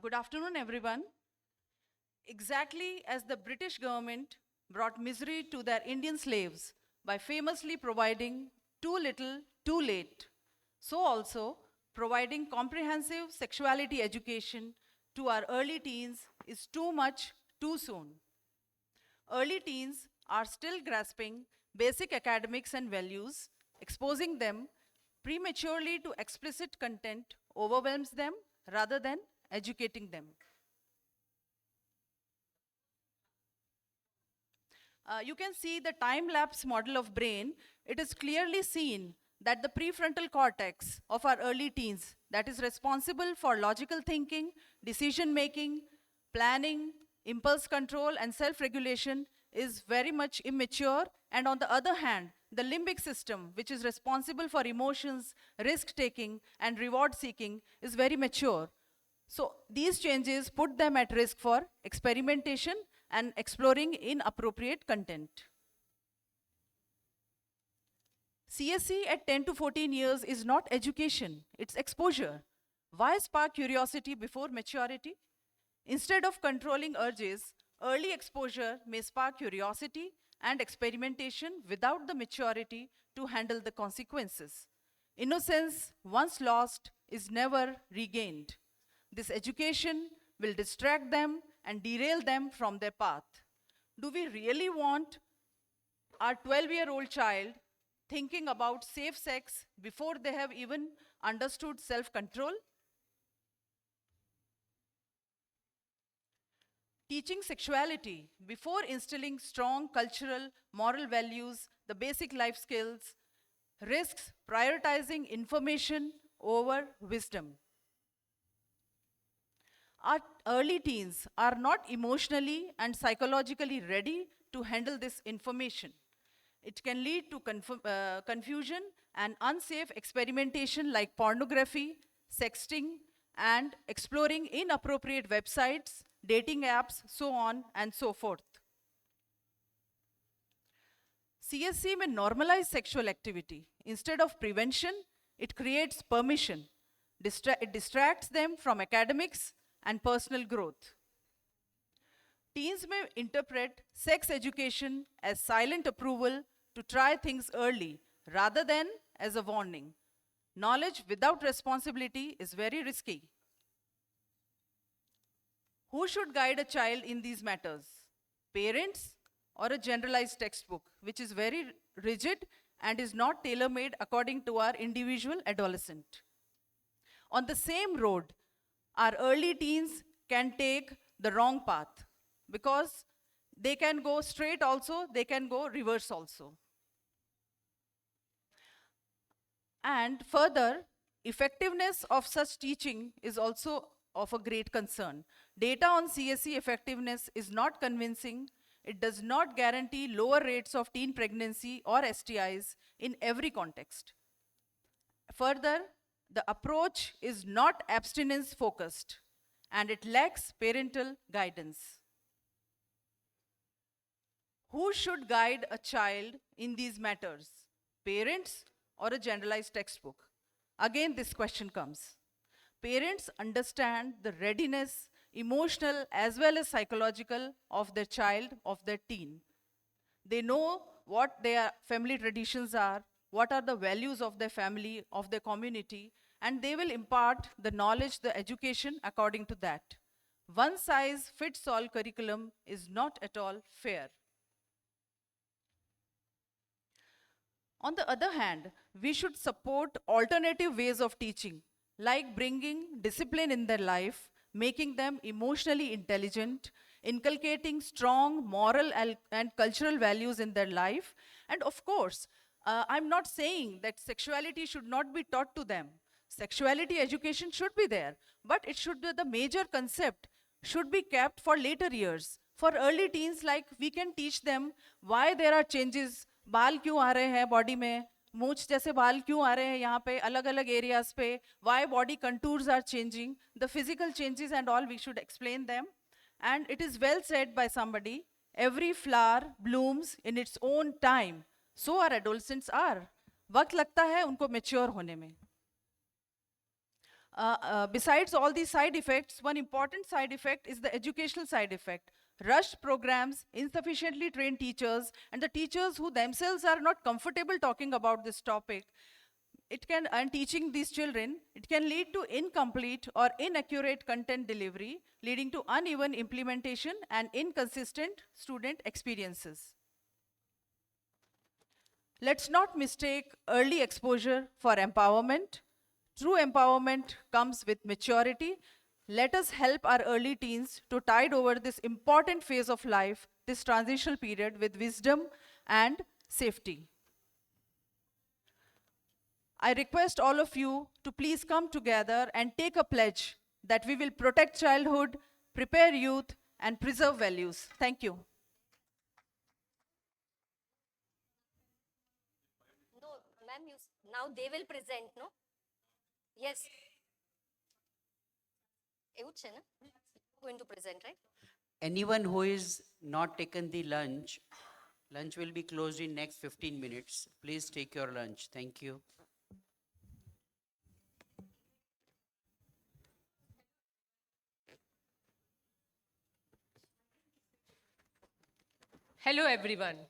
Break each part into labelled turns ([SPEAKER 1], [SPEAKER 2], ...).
[SPEAKER 1] Good afternoon, everyone. Exactly as the British government brought misery to their Indian slaves by famously providing too little, too late, so also providing comprehensive sexuality education to our early teens is too much, too soon. Early teens are still grasping basic academics and values. Exposing them prematurely to explicit content overwhelms them rather than educating them. You can see the time-lapse model of brain. It is clearly seen that the prefrontal cortex of our early teens, that is responsible for logical thinking, decision-making, planning, impulse control, and self-regulation, is very much immature. And on the other hand, the limbic system, which is responsible for emotions, risk-taking, and reward-seeking, is very mature. So these changes put them at risk for experimentation and exploring inappropriate content. CSE at 10 to 14 years is not education, it's exposure. Why spark curiosity before maturity? Instead of controlling urges, early exposure may spark curiosity and experimentation without the maturity to handle the consequences. Innocence, once lost, is never regained. This education will distract them and derail them from their path. Do we really want our 12-year-old child thinking about safe sex before they have even understood self-control? Teaching sexuality before instilling strong cultural, moral values, the basic life skills, risks prioritizing information over wisdom. Our early teens are not emotionally and psychologically ready to handle this information. It can lead to confusion and unsafe experimentation like pornography, sexting, and exploring inappropriate websites, dating apps, so on and so forth. CSE may normalize sexual activity. Instead of prevention, it creates permission. It distracts them from academics and personal growth. Teens may interpret sex education as silent approval to try things early rather than as a warning. Knowledge without responsibility is very risky. Who should guide a child in these matters? Parents or a generalized textbook, which is very rigid and is not tailor-made according to our individual adolescent? On the same road, our early teens can take the wrong path because they can go straight also, they can go reverse also. And further, effectiveness of such teaching is also of a great concern. Data on CSE effectiveness is not convincing. It does not guarantee lower rates of teen pregnancy or STIs in every context. Further, the approach is not abstinence focused and it lacks parental guidance. Who should guide a child in these matters? Parents or a generalized textbook? Again, this question comes. Parents understand the readiness, emotional as well as psychological, of their child, of their teen. They know what their family traditions are, what are the values of their family, of their community, and they will impart the knowledge, the education according to that. One size fits all curriculum is not at all fair. On the other hand, we should support alternative ways of teaching, like bringing discipline in their life, making them emotionally intelligent, inculcating strong moral and cultural values in their life. And of course, I'm not saying that sexuality should not be taught to them. Sexuality education should be there, but it should be the major concept, should be kept for later years. For early teens, like we can teach them why there are changes, बाल क्यों आ रहे हैं body में, मूछ जैसे बाल क्यों आ रहे हैं यहाँ पे अलग अलग एरियाज पे, why body contours are changing, the physical changes and all, we should explain them. And it is well said by somebody, every flower blooms in its own time, so our adolescents are. वक्त लगता है उनको mature होने में. Besides all these side effects, one important side effect is the educational side effect. Rushed programs, insufficiently trained teachers, and the teachers who themselves are not comfortable talking about this topic, and teaching these children, it can lead to incomplete or inaccurate content delivery, leading to uneven implementation and inconsistent student experiences. Let's not mistake early exposure for empowerment. True empowerment comes with maturity. Let us help our early teens to tide over this important phase of life, this transitional period, with wisdom and safety. I request all of you to please come together and take a pledge that we will protect childhood, prepare youth, and preserve values. Thank you.
[SPEAKER 2] No, ma'am, now they will present, no? Yes. એવું જ છે ને? Going to present, right?
[SPEAKER 3] Anyone who is not taken the lunch will be closed in next 15 minutes. Please take your lunch. Thank you.
[SPEAKER 4] Hello everyone.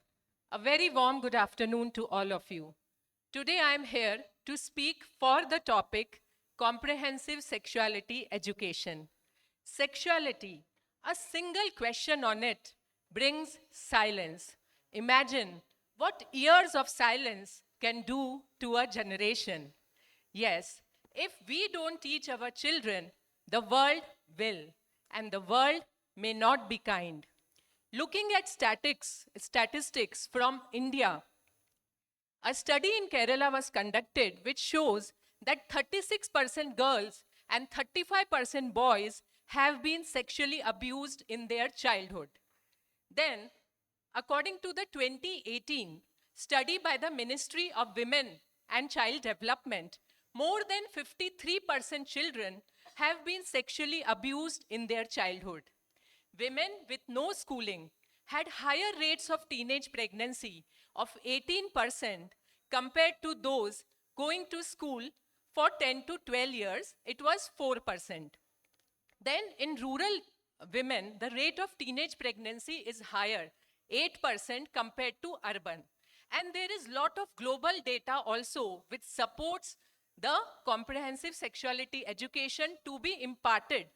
[SPEAKER 4] A very warm good afternoon to all of you. Today I am here to speak for the topic comprehensive sexuality education. Sexuality, a single question on it brings silence. Imagine what years of silence can do to a generation. Yes, if we don't teach our children, the world will, and the world may not be kind. Looking at statistics from India, a study in Kerala was conducted which shows that 36% girls and 35% boys have been sexually abused in their childhood. Then, according to the 2018 study by the Ministry of Women and Child Development, more than 53% children have been sexually abused in their childhood. Women with no schooling had higher rates of teenage pregnancy of 18% compared to those going to school for 10 to 12 years, it was 4%. Then in rural women, the rate of teenage pregnancy is higher, 8% compared to urban. And there is lot of global data also which supports the comprehensive sexuality education to be imparted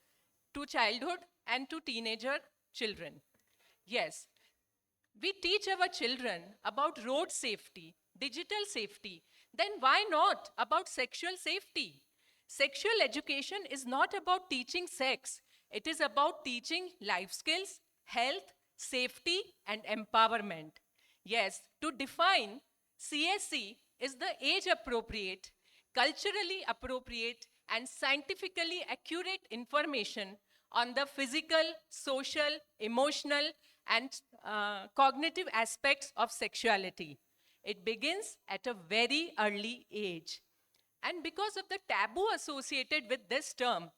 [SPEAKER 4] to childhood and to teenager children. Yes, we teach our children about road safety, digital safety, then why not about sexual safety? Sexual education is not about teaching sex. It is about teaching life skills, health, safety, and empowerment. Yes, to define, CSE is the age appropriate, culturally appropriate, and scientifically accurate information on the physical, social, emotional, and cognitive aspects of sexuality. It begins at a very early age. And because of the taboo associated with this term,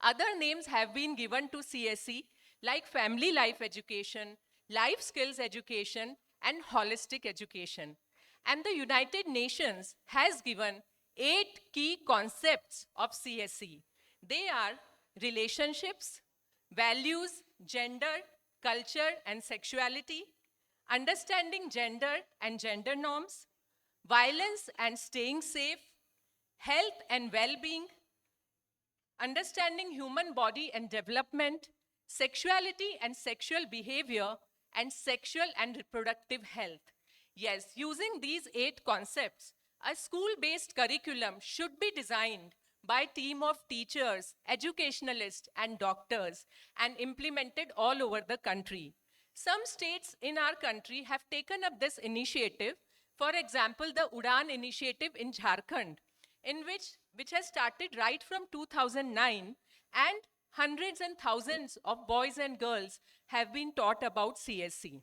[SPEAKER 4] other names have been given to CSE like family life education, life skills education, and holistic education. And the United Nations has given 8 key concepts of CSE. They are relationships, values, gender, culture, and sexuality, understanding gender and gender norms, violence and staying safe, health and well-being, understanding human body and development, sexuality and sexual behavior, and sexual and reproductive health. Yes, using these 8 concepts, a school-based curriculum should be designed by a team of teachers, educationalists, and doctors, and implemented all over the country. Some states in our country have taken up this initiative. For example, the Udan initiative in Jharkhand, which has started right from 2009, and hundreds and thousands of boys and girls have been taught about CSE.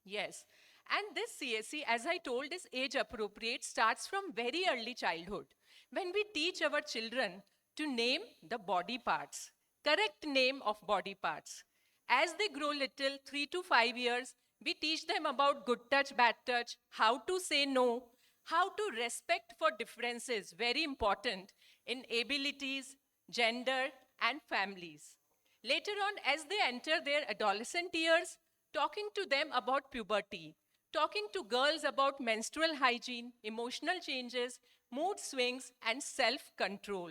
[SPEAKER 4] Yes, and this CSE, as I told, is age appropriate, starts from very early childhood. When we teach our children to name the body parts, correct name of body parts. As they grow little, 3 to 5 years, we teach them about good touch, bad touch, how to say no, how to respect for differences, very important, in abilities, gender, and families. Later on, as they enter their adolescent years, talking to them about puberty, talking to girls about menstrual hygiene, emotional changes, mood swings, and self control.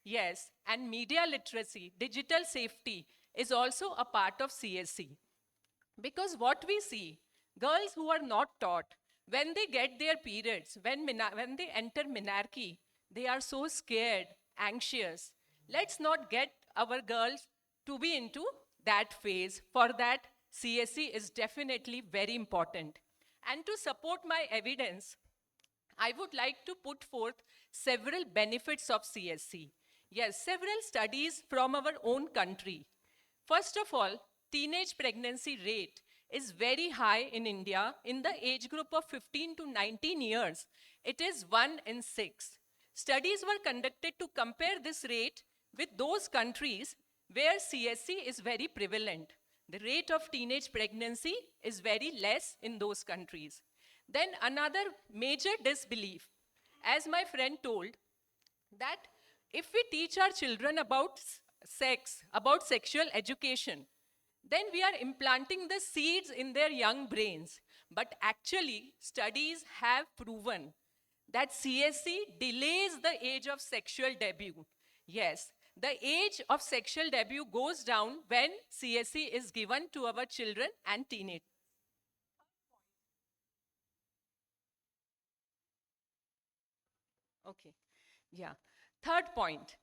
[SPEAKER 4] Yes, and media literacy, digital safety is also a part of CSE. Because what we see, girls who are not taught, when they get their periods, when they enter menarche, they are so scared, anxious. Let's not get our girls to be into that phase. For that, CSE is definitely very important. And to support my evidence, I would like to put forth several benefits of CSC. Yes, several studies from our own country. First of all, teenage pregnancy rate is very high in India. In the age group of 15 to 19 years, it is 1 in 6. Studies were conducted to compare this rate with those countries where CSC is very prevalent. The rate of teenage pregnancy is very less in those countries. Then another major disbelief, as my friend told, that if we teach our children about sex, about sexual education, then we are implanting the seeds in their young brains. But actually, studies have proven that CSE delays the age of sexual debut. Yes, the age of sexual debut goes down when CSE is given to our children and teenagers. Okay, yeah. Third point,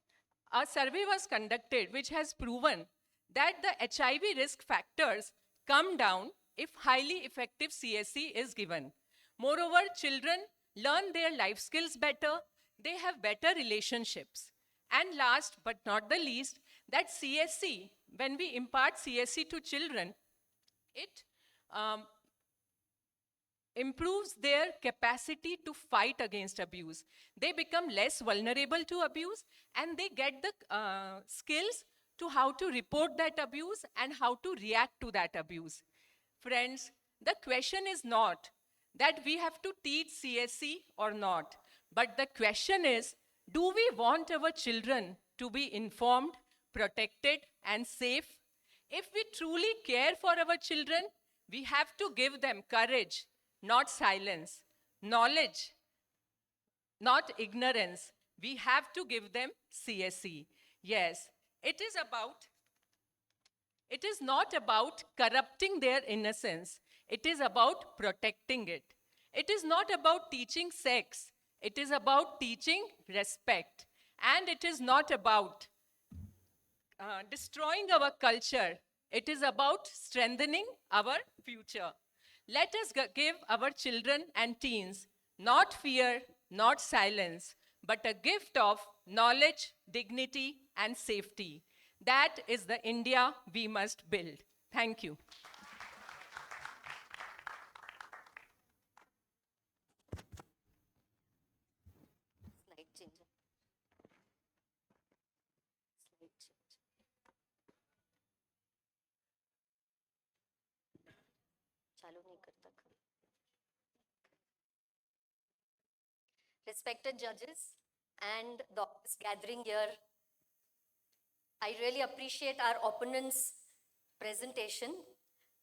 [SPEAKER 4] a survey was conducted which has proven that the HIV risk factors come down if highly effective CSE is given. Moreover, children learn their life skills better, they have better relationships. And last but not the least, that CSE, when we impart CSE to children, it um, improves their capacity to fight against abuse. They become less vulnerable to abuse and they get the skills to how to report that abuse and how to react to that abuse. Friends, the question is not that we have to teach CSE or not, but the question is, do we want our children to be informed, protected, and safe? If we truly care for our children, we have to give them courage, not silence, knowledge, not ignorance. We have to give them CSE. Yes, it is not about corrupting their innocence. It is about protecting it. It is not about teaching sex. It is about teaching respect. And it is not about destroying our culture. It is about strengthening our future. Let us give our children and teens not fear, not silence, but a gift of knowledge, dignity, and safety. That is the India we must build. Thank you.
[SPEAKER 2] Slide changer. Slide change. चालू नहीं करता कभी. Respected judges and the audience gathering here, I really appreciate our opponents' presentation,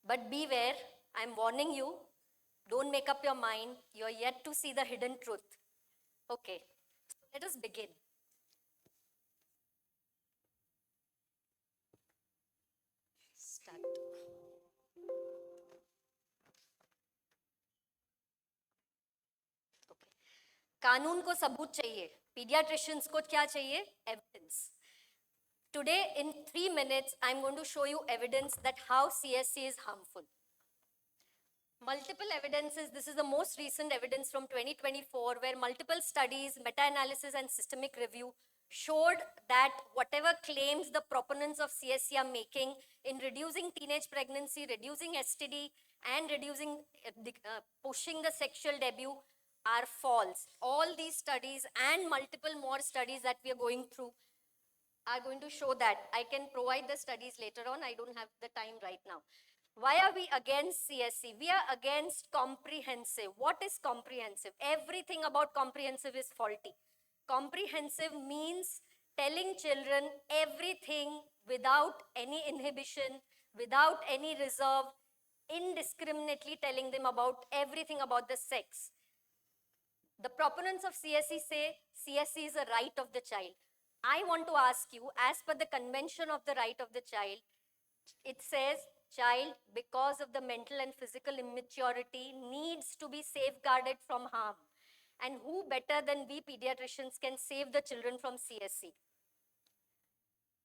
[SPEAKER 2] but beware, I'm warning you, don't make up your mind, you're yet to see the hidden truth. Okay, so let us begin. Start. Okay. कानून को सबूत चाहिए, pediatricians को क्या चाहिए? Evidence. Today, in 3 minutes, I'm going to show you evidence that how CSC is harmful. Multiple evidences, this is the most recent evidence from 2024, where multiple studies, meta-analysis and systemic review showed that whatever claims the proponents of CSC are making in reducing teenage pregnancy, reducing STD, and reducing, pushing the sexual debut are false. All these studies and multiple more studies that we are going through are going to show that. I can provide the studies later on. I don't have the time right now. Why are we against CSC? We are against comprehensive. What is comprehensive? Everything about comprehensive is faulty. Comprehensive means telling children everything without any inhibition, without any reserve, indiscriminately telling them about everything about the sex. The proponents of CSE say CSE is a right of the child. I want to ask you, as per the Convention of the Right of the Child, it says child, because of the mental and physical immaturity, needs to be safeguarded from harm. And who better than we pediatricians can save the children from CSE?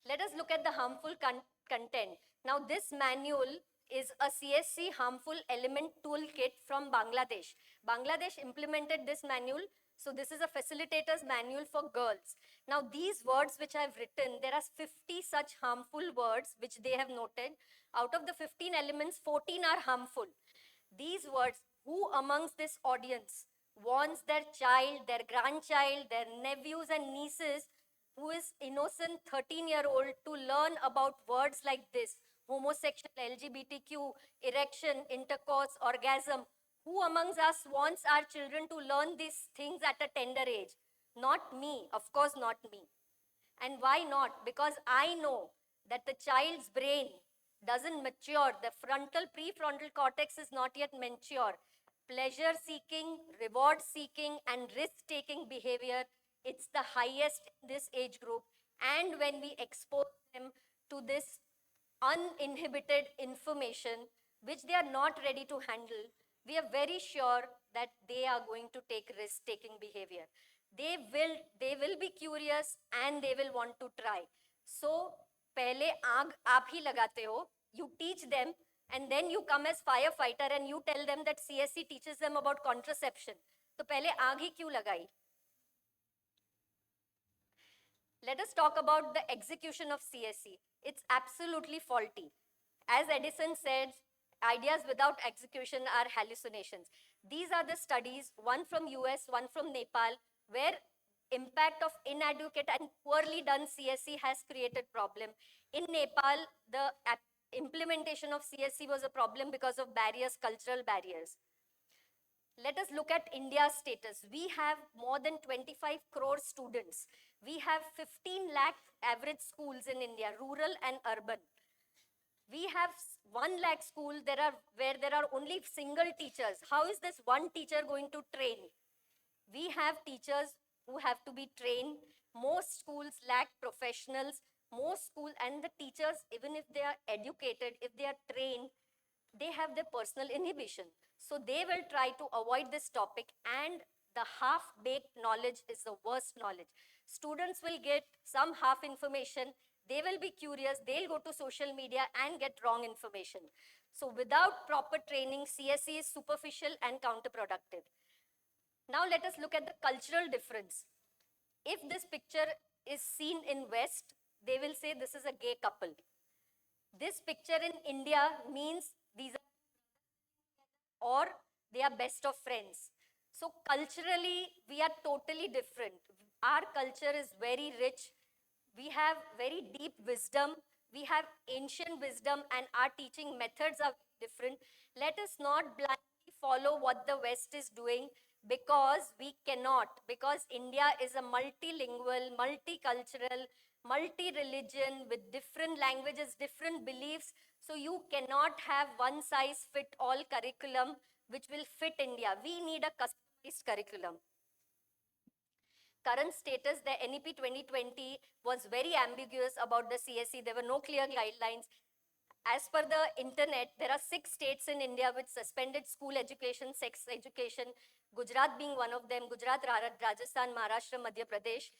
[SPEAKER 2] Let us look at the harmful content. Now, this manual is a CSE harmful element toolkit from Bangladesh. Bangladesh implemented this manual. So this is a facilitator's manual for girls. Now, these words which I've written, there are 50 such harmful words which they have noted. Out of the 15 elements, 14 are harmful. These words, who amongst this audience wants their child, their grandchild, their nephews and nieces who is innocent 13-year-old to learn about words like this: homosexual, LGBTQ, erection, intercourse, orgasm? Who amongst us wants our children to learn these things at a tender age? Not me, of course not me. And why not? Because I know that the child's brain doesn't mature. The prefrontal cortex is not yet mature. Pleasure seeking, reward seeking, and risk taking behavior, it's the highest in this age group. And when we expose them to this uninhibited information, which they are not ready to handle, we are very sure that they are going to take risk-taking behavior. They will be curious and they will want to try. So, पहले आग आप ही लगाते हो. You teach them and then you come as firefighter and you tell them that CSE teaches them about contraception. तो पहले आग ही क्यों लगाई? Let us talk about the execution of CSE. It's absolutely faulty. As Edison said, ideas without execution are hallucinations. These are the studies, one from US, one from Nepal, where impact of inadequate and poorly done CSE has created problem. In Nepal, the implementation of CSE was a problem because of barriers, cultural barriers. Let us look at India's status. We have more than 25 crore students. We have 15 lakh average schools in India, rural and urban. We have 1 lakh schools where there are only single teachers. How is this one teacher going to train? We have teachers who have to be trained. Most schools lack professionals. Most schools and the teachers, even if they are educated, if they are trained, they have their personal inhibition. So they will try to avoid this topic, and the half-baked knowledge is the worst knowledge. Students will get some half information. They will be curious. They'll go to social media and get wrong information. So without proper training, CSE is superficial and counterproductive. Now let us look at the cultural difference. If this picture is seen in West, they will say this is a gay couple. This picture in India means these are or they are best of friends. So culturally, we are totally different. Our culture is very rich. We have very deep wisdom. We have ancient wisdom, and our teaching methods are different. Let us not blindly follow what the West is doing, because we cannot. Because India is a multilingual, multicultural, multi-religion with different languages, different beliefs. So you cannot have one size fit all curriculum which will fit India. We need a customized curriculum. Current status, the NEP 2020 was very ambiguous about the CSE. There were no clear guidelines. As per the internet, there are 6 states in India which suspended school education, sex education, Gujarat being one of them, Gujarat, Rajasthan, Maharashtra, Madhya Pradesh.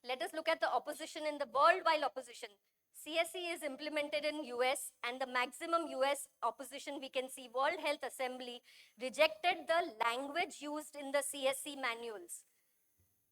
[SPEAKER 2] Let us look at the opposition in the worldwide opposition. CSE is implemented in US, and the maximum US opposition we can see. World Health Assembly rejected the language used in the CSE manuals.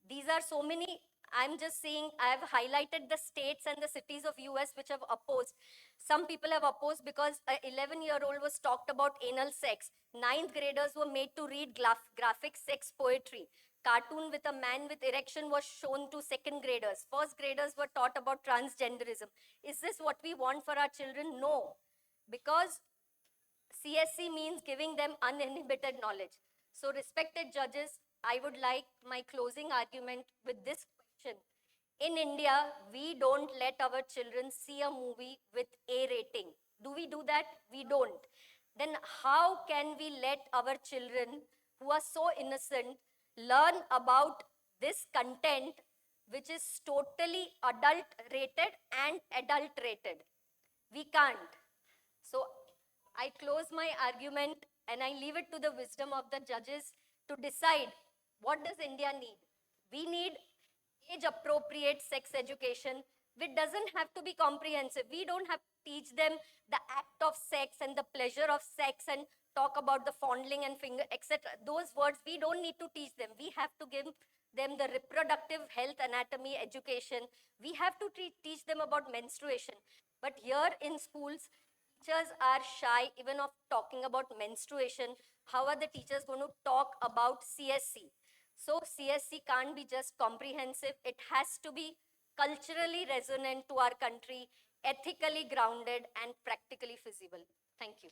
[SPEAKER 2] These are so many. I'm just saying, I have highlighted the states and the cities of US which have opposed. Some people have opposed because an 11-year-old was talked about anal sex. 9th graders were made to read graphic sex poetry. Cartoon with a man with erection was shown to 2nd graders. 1st graders were taught about transgenderism. Is this what we want for our children? No. Because CSE means giving them uninhibited knowledge. So respected judges, I would like my closing argument with this question. In India, we don't let our children see a movie with A rating. Do we do that? We don't. Then how can we let our children who are so innocent learn about this content which is totally adult rated and adulterated? We can't. So I close my argument and I leave it to the wisdom of the judges to decide what does India need. We need age appropriate sex education which doesn't have to be comprehensive. We don't have to teach them the act of sex and the pleasure of sex and talk about the fondling and finger, etc. Those words we don't need to teach them. We have to give them the reproductive health anatomy education. We have to teach them about menstruation. But here in schools, teachers are shy even of talking about menstruation. How are the teachers going to talk about CSE? So CSE can't be just comprehensive. It has to be culturally resonant to our country, ethically grounded and practically feasible. Thank you.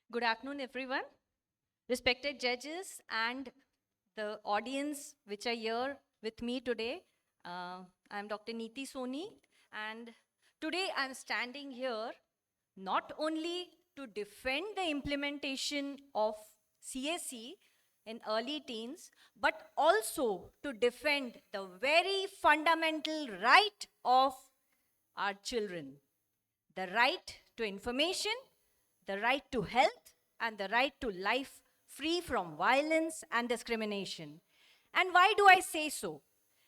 [SPEAKER 5] Good afternoon, everyone. Respected judges and the audience which are here with me today. I'm Dr. Neeti Soni, and today I'm standing here not only to defend the implementation of CSE in early teens, but also to defend the very fundamental right of our children, the right to information, the right to health, and the right to life free from violence and discrimination. And why do I say so?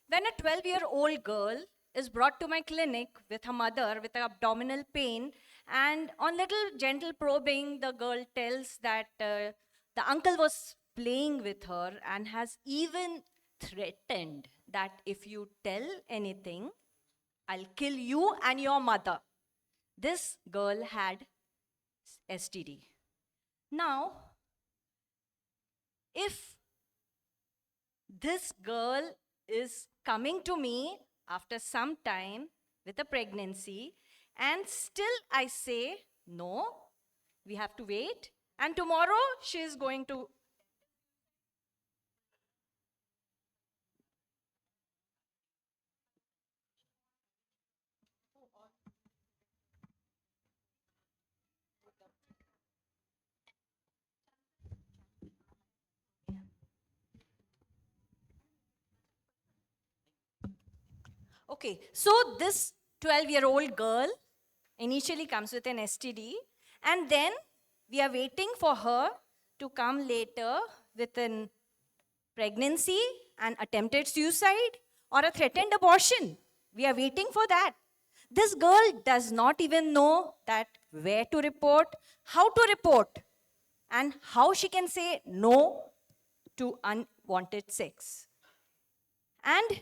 [SPEAKER 5] When a 12-year-old girl is brought to my clinic with her mother with abdominal pain, and on little gentle probing, the girl tells that the uncle was playing with her and has even threatened that if you tell anything, I'll kill you and your mother. This girl had STD. Now, if this girl is coming to me after some time with a pregnancy, and still I say, no, we have to wait, and tomorrow she is going to. Okay, so this 12-year-old girl initially comes with an STD, and then we are waiting for her to come later with an pregnancy, an attempted suicide, or a threatened abortion. We are waiting for that. This girl does not even know that where to report, how to report, and how she can say no to unwanted sex. And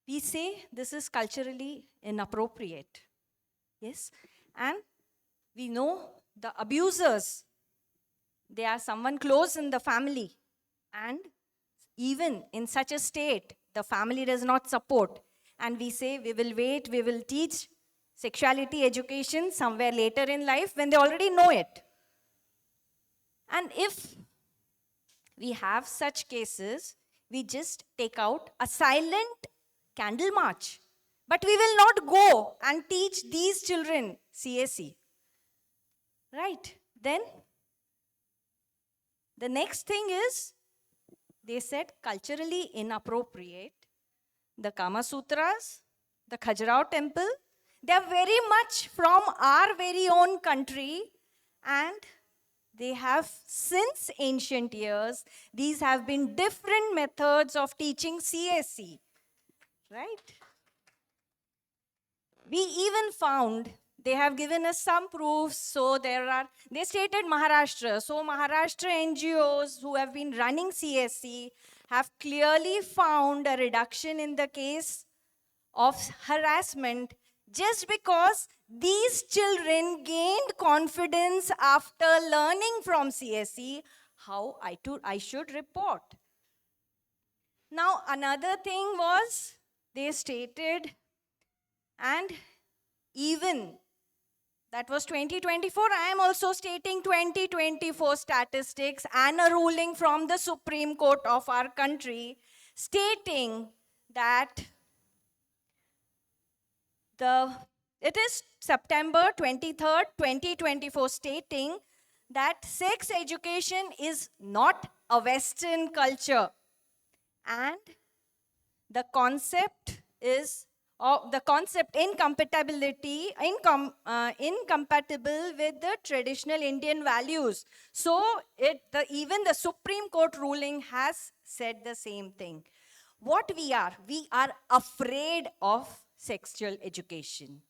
[SPEAKER 5] we say this is culturally inappropriate. Yes? And we know the abusers, they are someone close in the family. And even in such a state, the family does not support. And we say we will wait, we will teach sexuality education somewhere later in life when they already know it. And if we have such cases, we just take out a silent candle march. But we will not go and teach these children CSE. Right? Then, the next thing is, they said culturally inappropriate. The Kama Sutras, the Khajuraho temple, they are very much from our very own country, and they have since ancient years, these have been different methods of teaching CSE. Right? We even found, they have given us some proofs, so they stated Maharashtra. So Maharashtra NGOs who have been running CSE have clearly found a reduction in the case of harassment just because These children gained confidence after learning from CSE how I should report. Now, another thing was they stated, and even that was 2024, I am also stating 2024 statistics and a ruling from the Supreme Court of our country stating that it is September 23rd, 2024, stating that sex education is not a Western culture. And the concept is the concept incompatible with the traditional Indian values. So even the Supreme Court ruling has said the same thing. What we are afraid of sexual education.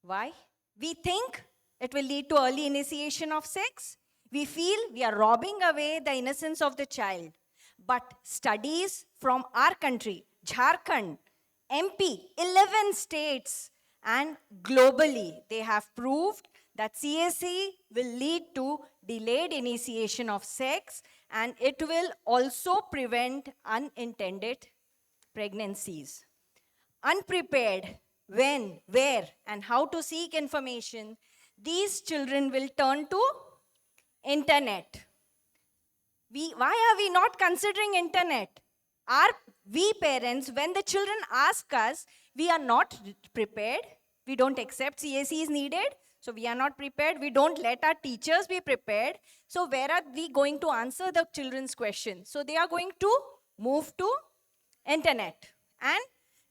[SPEAKER 5] Why? We think it will lead to early initiation of sex. We feel we are robbing away the innocence of the child. But studies from our country, Jharkhand, MP, 11 states, and globally, they have proved that CSE will lead to delayed initiation of sex, and it will also prevent unintended pregnancies. Unprepared when, where, and how to seek information, these children will turn to internet. Why are we not considering internet? We parents, when the children ask us, we are not prepared. We don't accept CSE is needed. So we are not prepared. We don't let our teachers be prepared. So where are we going to answer the children's questions? So they are going to move to internet. And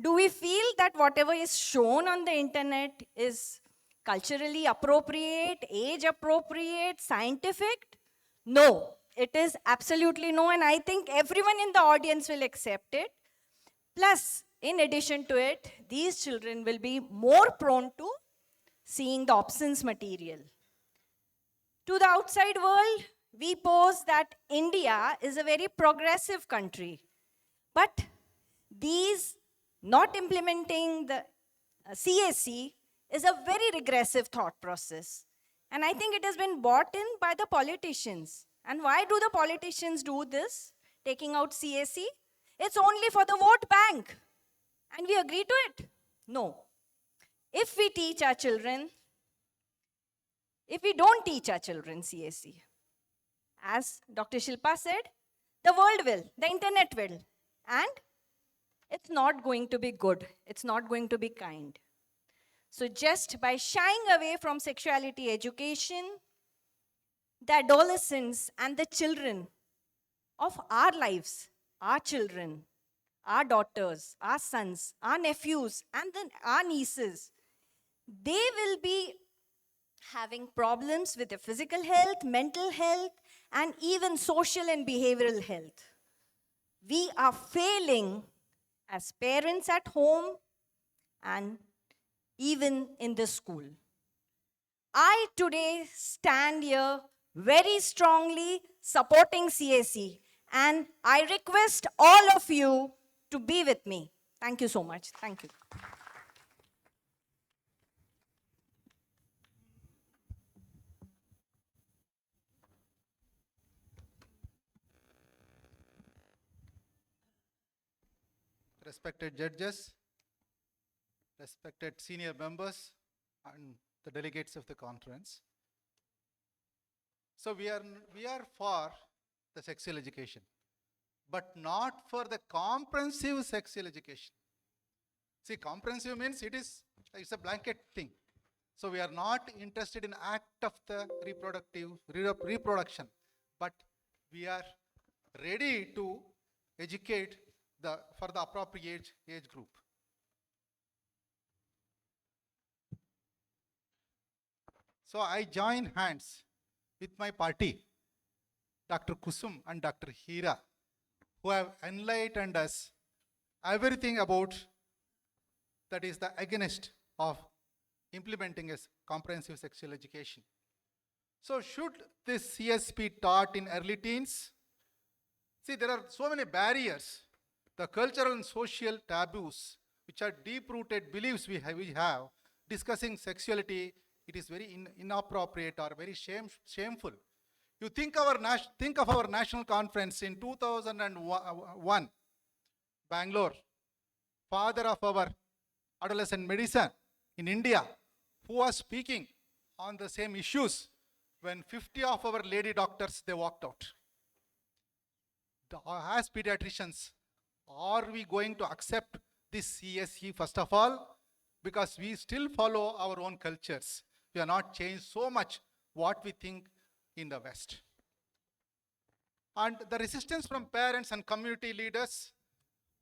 [SPEAKER 5] do we feel that whatever is shown on the internet is culturally appropriate, age appropriate, scientific? No, it is absolutely no, and I think everyone in the audience will accept it. Plus, in addition to it, these children will be more prone to seeing the obscene material. To the outside world, we pose that India is a very progressive country. But these not implementing the CSE is a very regressive thought process. And I think it has been bought in by the politicians. And why do the politicians do this, taking out CSE? It's only for the vote bank. And we agree to it? No. If we teach our children, if we don't teach our children CSE, as Dr. Shilpa said, the world will, the internet will. And it's not going to be good. It's not going to be kind. So just by shying away from sexuality education, the adolescents and the children of our lives, our children, our daughters, our sons, our nephews, and then our nieces, they will be having problems with their physical health, mental health, and even social and behavioral health. We are failing as parents at home and even in the school. I today stand here very strongly supporting CSE, and I request all of you to be with me. Thank you so much. Thank you.
[SPEAKER 6] Respected judges, respected senior members, and the delegates of the conference. So we are for the sexual education, but not for the comprehensive sexual education. See, comprehensive means it's a blanket thing. So we are not interested in act of the reproduction, but we are ready to educate for the appropriate age group. So I join hands with my party, Dr. Kusum and Dr. Hira, who have enlightened us everything about that is the against of implementing a comprehensive sexual education. So should this CS be taught in early teens? See, there are so many barriers, the cultural and social taboos, which are deep-rooted beliefs we have, discussing sexuality, it is very inappropriate or very shameful. You think of our national conference in 2001, Bangalore, father of our adolescent medicine in India, who was speaking on the same issues when 50 of our lady doctors, they walked out. As pediatricians, are we going to accept this CSE first of all? Because we still follow our own cultures. We are not changed so much what we think in the West. And the resistance from parents and community leaders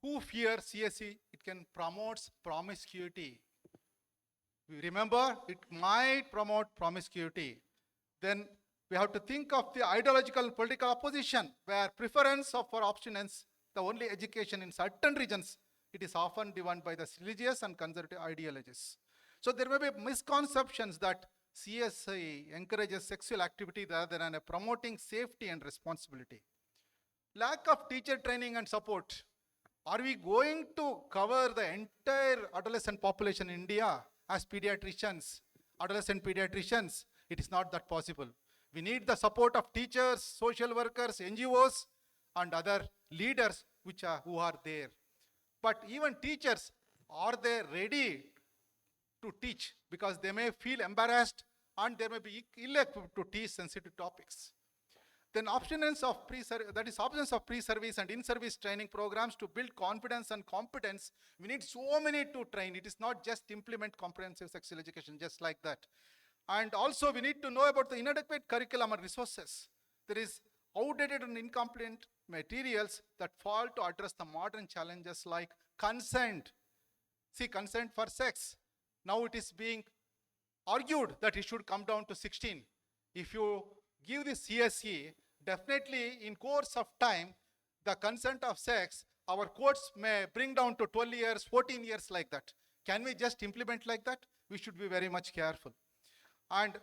[SPEAKER 6] who fear CSE, it can promote promiscuity. We remember, it might promote promiscuity. Then we have to think of the ideological political opposition, where preference for abstinence, the only education in certain regions, it is often driven by the religious and conservative ideologies. So there may be misconceptions that CSE encourages sexual activity rather than promoting safety and responsibility. Lack of teacher training and support. Are we going to cover the entire adolescent population in India as pediatricians, adolescent pediatricians? It is not that possible. We need the support of teachers, social workers, NGOs, and other leaders who are there. But even teachers, are they ready to teach? Because they may feel embarrassed and they may be ill-equipped to teach sensitive topics. Then absence of pre-service and in-service training programs to build confidence and competence. We need so many to train. It is not just implement comprehensive sexual education just like that. And also we need to know about the inadequate curriculum and resources. There is outdated and incomplete materials that fail to address the modern challenges like consent. See, consent for sex. Now it is being argued that it should come down to 16. If you give this CSE, definitely in course of time, the consent of sex, our courts may bring down to 12 years, 14 years like that. Can we just implement like that? We should be very much careful. And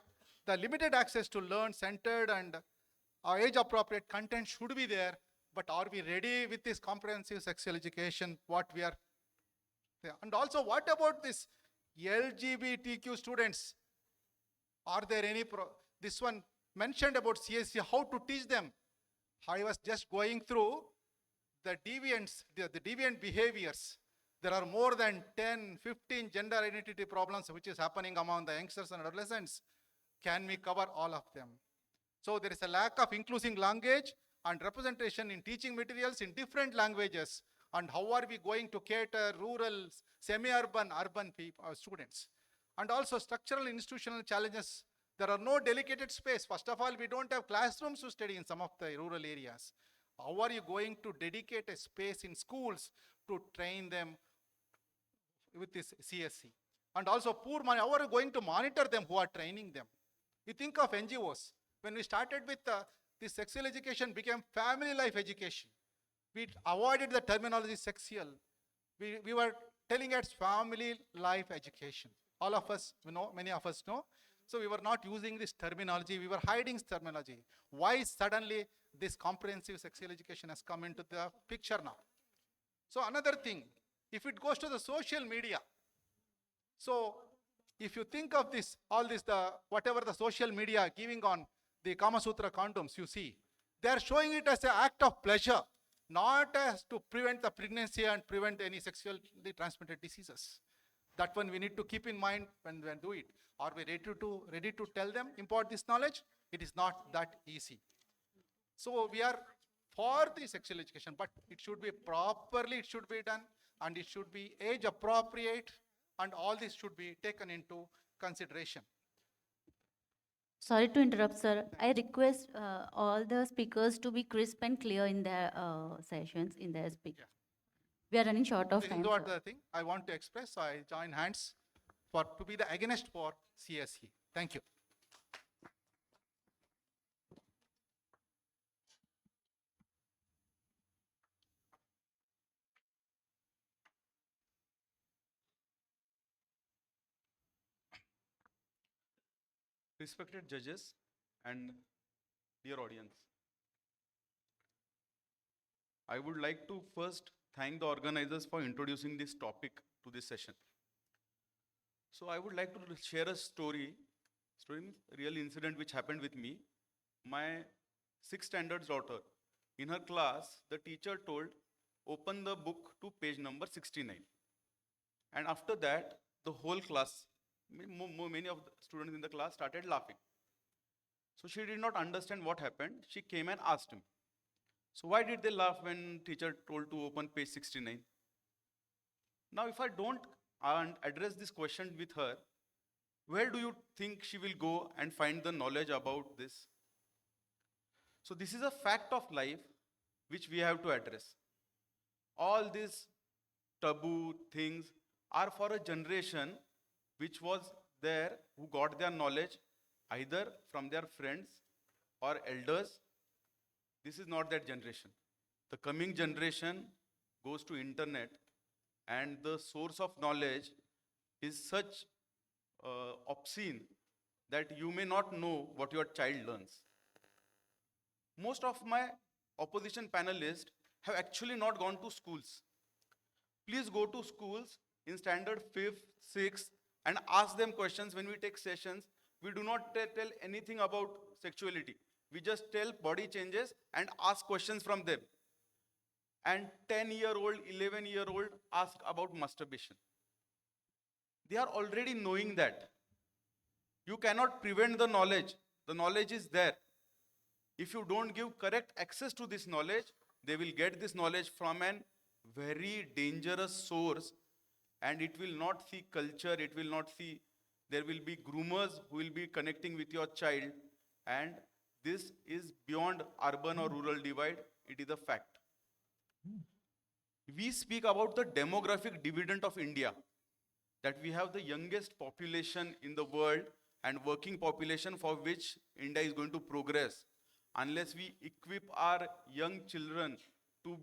[SPEAKER 6] the limited access to learn-centered and age-appropriate content should be there, but are we ready with this comprehensive sexual education, what we are there? And also, what about this LGBTQ students? Are there any, this one mentioned about CSE, how to teach them. I was just going through the deviants, the deviant behaviors. There are more than 10, 15 gender identity problems which is happening among the youngsters and adolescents. Can we cover all of them? So there is a lack of inclusive language and representation in teaching materials in different languages. And how are we going to cater rural, semi-urban, urban students? And also structural institutional challenges. There are no dedicated space. First of all, we don't have classrooms to study in some of the rural areas. How are you going to dedicate a space in schools to train them with this CSE? And also poor money, how are you going to monitor them who are training them? You think of NGOs. When we started with this sexual education became family life education. We avoided the terminology sexual. We were telling it family life education. All of us, many of us know. So we were not using this terminology. We were hiding this terminology. Why suddenly this comprehensive sexual education has come into the picture now? So another thing, if it goes to the social media, so if you think of this, all this, whatever the social media giving on the Kama Sutra condoms, you see, they are showing it as an act of pleasure, not as to prevent the pregnancy and prevent any sexually transmitted diseases. That one we need to keep in mind when do it. Are we ready to tell them, impart this knowledge? It is not that easy. So we are for the sexual education, but it should be properly, it should be done, and it should be age appropriate, and all this should be taken into consideration.
[SPEAKER 7] Sorry to interrupt, sir. I request all the speakers to be crisp and clear in their sessions, in their speech.
[SPEAKER 6] Yeah.
[SPEAKER 7] We are running short of
[SPEAKER 6] This
[SPEAKER 7] time.
[SPEAKER 6] is what
[SPEAKER 7] sir.
[SPEAKER 6] the thing I want to express. So I join hands to be the against for CSE. Thank you.
[SPEAKER 8] Respected judges and dear audience, I would like to first thank the organizers for introducing this topic to this session. So I would like to share a story means real incident which happened with me. My sixth standard daughter, in her class, the teacher told, open the book to page number 69. And after that, the whole class, many of the students in the class started laughing. So she did not understand what happened. She came and asked him. So why did they laugh when teacher told to open page 69? Now, if I don't address this question with her, where do you think she will go and find the knowledge about this? So this is a fact of life which we have to address. All these taboo things are for a generation which was there, who got their knowledge either from their friends or elders. This is not that generation. The coming generation goes to internet, and the source of knowledge is such obscene that you may not know what your child learns. Most of my opposition panelists have actually not gone to schools. Please go to schools in standard 5th, 6th and ask them questions when we take sessions. We do not tell anything about sexuality. We just tell body changes and ask questions from them. And 10-year-old, 11-year-old ask about masturbation. They are already knowing that. You cannot prevent the knowledge. The knowledge is there. If you don't give correct access to this knowledge, they will get this knowledge from an very dangerous source, and it will not see culture, it will not see, there will be groomers who will be connecting with your child, and this is beyond urban or rural divide, it is a fact. We speak about the demographic dividend of India, that we have the youngest population in the world and working population for which India is going to progress. Unless we equip our young children to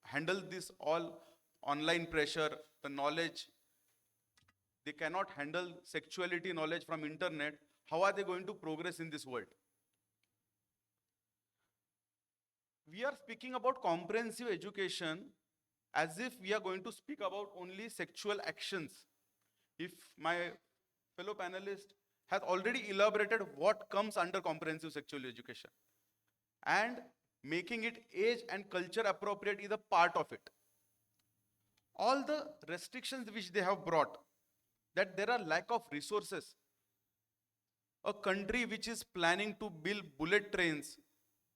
[SPEAKER 8] handle this all online pressure, the knowledge, they cannot handle sexuality knowledge from internet, how are they going to progress in this world? We are speaking about comprehensive education as if we are going to speak about only sexual actions. If my fellow panelist has already elaborated what comes under comprehensive sexual education, and making it age and culture appropriate is a part of it. All the restrictions which they have brought, that there are lack of resources. A country which is planning to build bullet trains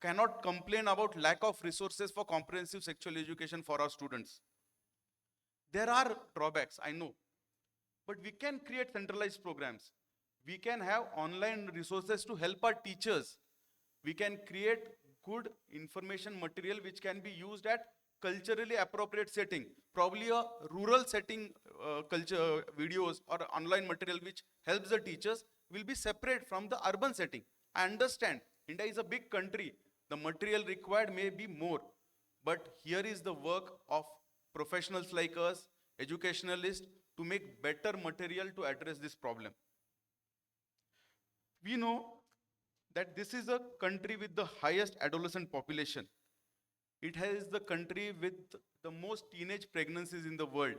[SPEAKER 8] cannot complain about lack of resources for comprehensive sexual education for our students. There are drawbacks, I know, but we can create centralized programs. We can have online resources to help our teachers. We can create good information material which can be used at culturally appropriate setting. Probably a rural setting culture videos or online material which helps the teachers will be separate from the urban setting. I understand India is a big country. The material required may be more. But here is the work of professionals like us, educationalists, to make better material to address this problem. We know that this is a country with the highest adolescent population. It has the country with the most teenage pregnancies in the world.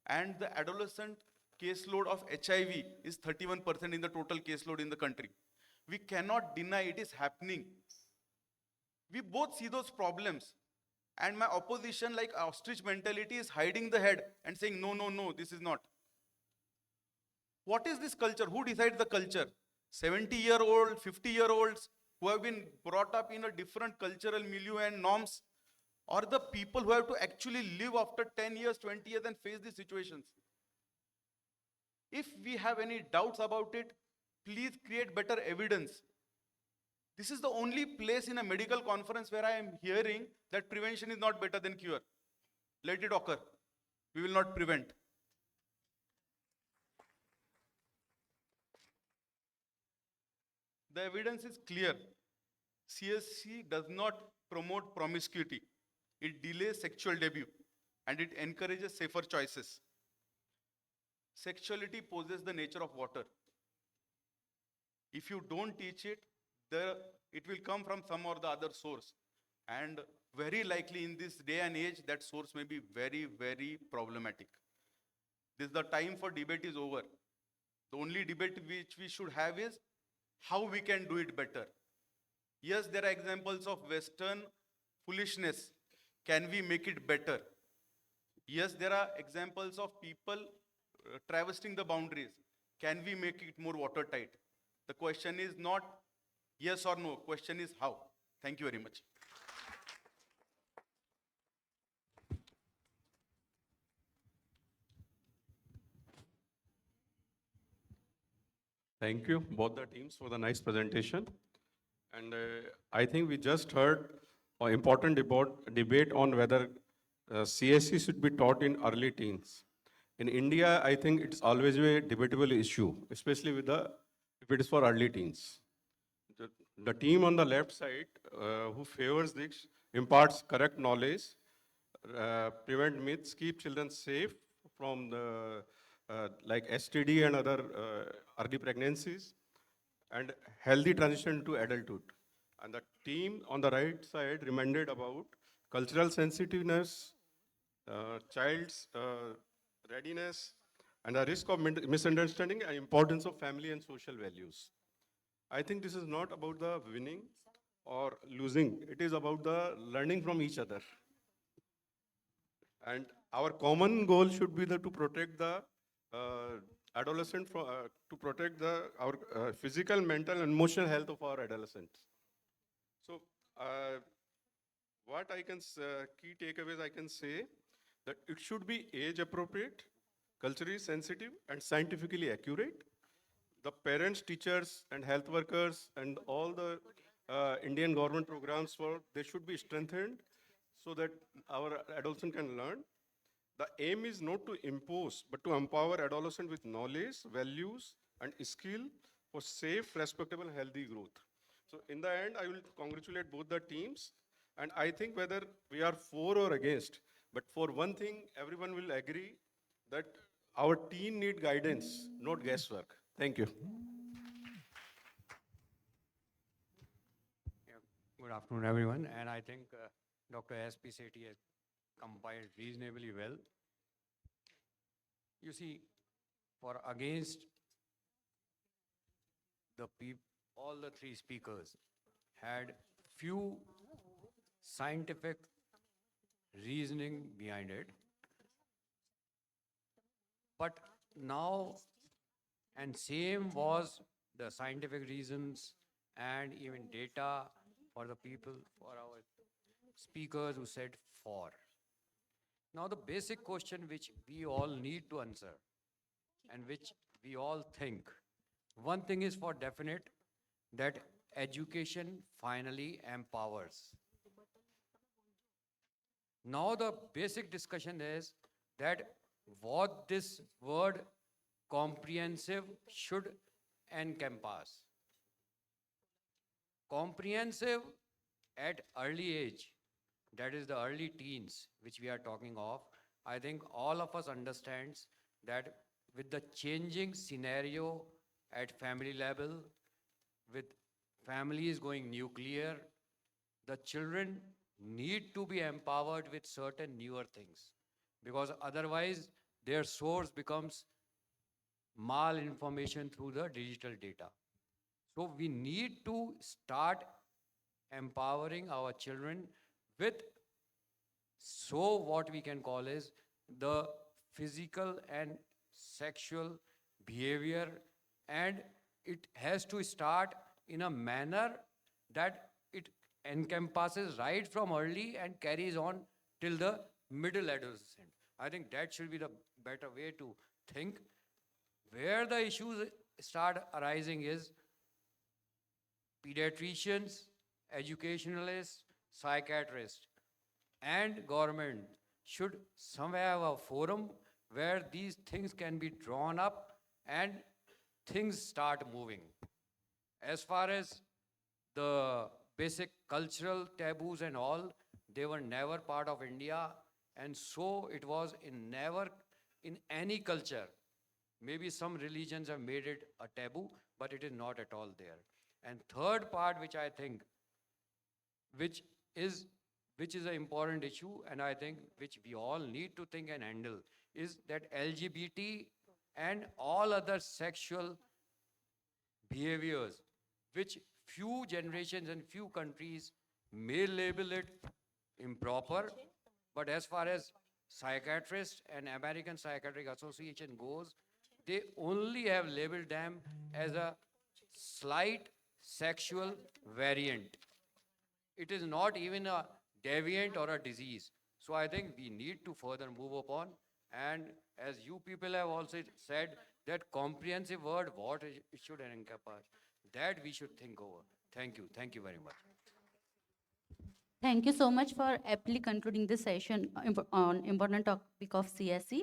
[SPEAKER 8] And the adolescent caseload of HIV is 31% in the total caseload in the country. We cannot deny it is happening. We both see those problems. And my opposition, like ostrich mentality, is hiding the head and saying, no, no, no, this is not. What is this culture? Who decides the culture? 70-year-old, 50-year-olds who have been brought up in a different cultural milieu and norms, or the people who have to actually live after 10 years, 20 years and face these situations? If we have any doubts about it, please create better evidence. This is the only place in a medical conference where I am hearing that prevention is not better than cure. Let it occur. We will not prevent. The evidence is clear. CSE does not promote promiscuity. It delays sexual debut and it encourages safer choices. Sexuality poses the nature of water. If you don't teach it, it will come from some or the other source. And very likely in this day and age, that source may be very, very problematic. This the time for debate is over. The only debate which we should have is how we can do it better. Yes, there are examples of Western foolishness. Can we make it better? Yes, there are examples of people travesting the boundaries. Can we make it more watertight? The question is not yes or no. Question is how. Thank you very much.
[SPEAKER 9] Thank you, both the teams, for the nice presentation. And I think we just heard an important debate on whether CSE should be taught in early teens. In India, I think it's always a debatable issue, especially if it is for early teens. The team on the left side who favors this imparts correct knowledge, prevent myths, keep children safe from the like STD and other early pregnancies, and healthy transition to adulthood. And the team on the right side reminded about cultural sensitiveness, child's readiness, and the risk of misunderstanding and importance of family and social values. I think this is not about the winning or losing. It is about the learning from each other. And our common goal should be to protect the adolescent, to protect our physical, mental, and emotional health of our adolescents. So, what I can, key takeaways I can say, that it should be age appropriate, culturally sensitive, and scientifically accurate. The parents, teachers, and health workers, and all the Indian government programs they should be strengthened so that our adolescent can learn. The aim is not to impose, but to empower adolescents with knowledge, values, and skill for safe, respectable, healthy growth. So in the end, I will congratulate both the teams. And I think whether we are for or against, but for one thing, everyone will agree that our teen need guidance, not guesswork. Thank you.
[SPEAKER 10] Yeah, good afternoon, everyone. And I think Dr. S.P. Sethi has compiled reasonably well. You see, for against the all the three speakers had few scientific reasoning behind it. But now, and same was the scientific reasons and even data for the people, for our speakers who said for. Now the basic question which we all need to answer and which we all think, one thing is for definite, that education finally empowers. Now the basic discussion is that what this word comprehensive should encompass. Comprehensive at early age, that is the early teens which we are talking of, I think all of us understands that with the changing scenario at family level, with families going nuclear, the children need to be empowered with certain newer things, because otherwise their source becomes malinformation through the digital data. So we need to start empowering our children with what we can call is the physical and sexual behavior, and it has to start in a manner that it encompasses right from early and carries on till the middle adolescent. I think that should be the better way to think. Where the issues start arising is pediatricians, educationalists, psychiatrists, and government should somewhere have a forum where these things can be drawn up and things start moving. As far as the basic cultural taboos and all, they were never part of India, and so it was never in any culture. Maybe some religions have made it a taboo, but it is not at all there. And third part, which I think, which is which is an important issue, and I think which we all need to think and handle, is that LGBT and all other sexual behaviors, which few generations and few countries may label it improper, but as far as psychiatrists and American Psychiatric Association goes, they only have labeled them as a slight sexual variant. It is not even a deviant or a disease. So I think we need to further move upon. And as you people have also said, that comprehensive word, what it should encompass, that we should think over. Thank you. Thank you very much.
[SPEAKER 7] Thank you so much for aptly concluding this session on important topic of CSE.